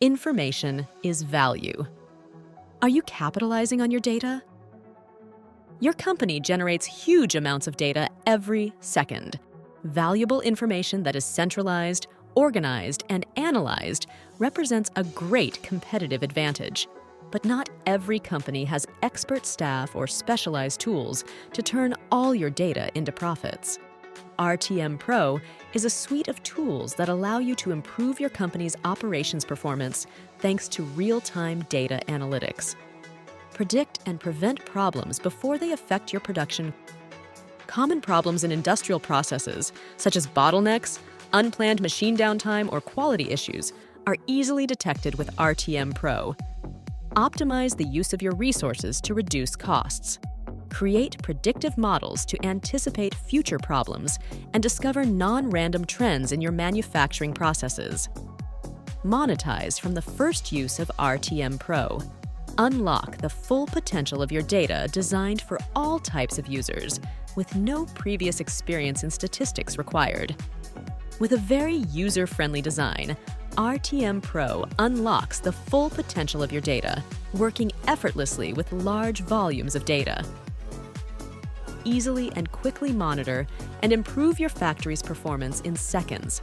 Information is value. Are you capitalizing on your data? Your company generates huge amounts of data every second. Valuable information that is centralized, organized, and analyzed represents a great competitive advantage. But not every company has expert staff or specialized tools to turn all your data into profits. RTM Pro is a suite of tools that allow you to improve your company's operations performance thanks to real-time data analytics. Predict and prevent problems before they affect your production. Common problems in industrial processes, such as bottlenecks, unplanned machine downtime, or quality issues, are easily detected with RTM Pro. Optimize the use of your resources to reduce costs. Create predictive models to anticipate future problems and discover non-random trends in your manufacturing processes. Monetize from the first use of RTM Pro. Unlock the full potential of your data designed for all types of users, with no previous experience in statistics required. With a very user-friendly design, RTM Pro unlocks the full potential of your data, working effortlessly with large volumes of data. Easily and quickly monitor and improve your factory's performance in seconds.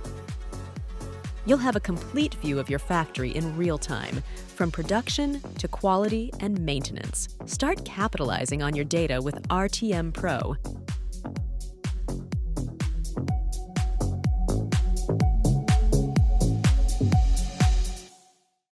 You'll have a complete view of your factory in real time, from production to quality and maintenance. Start capitalizing on your data with RTM Pro.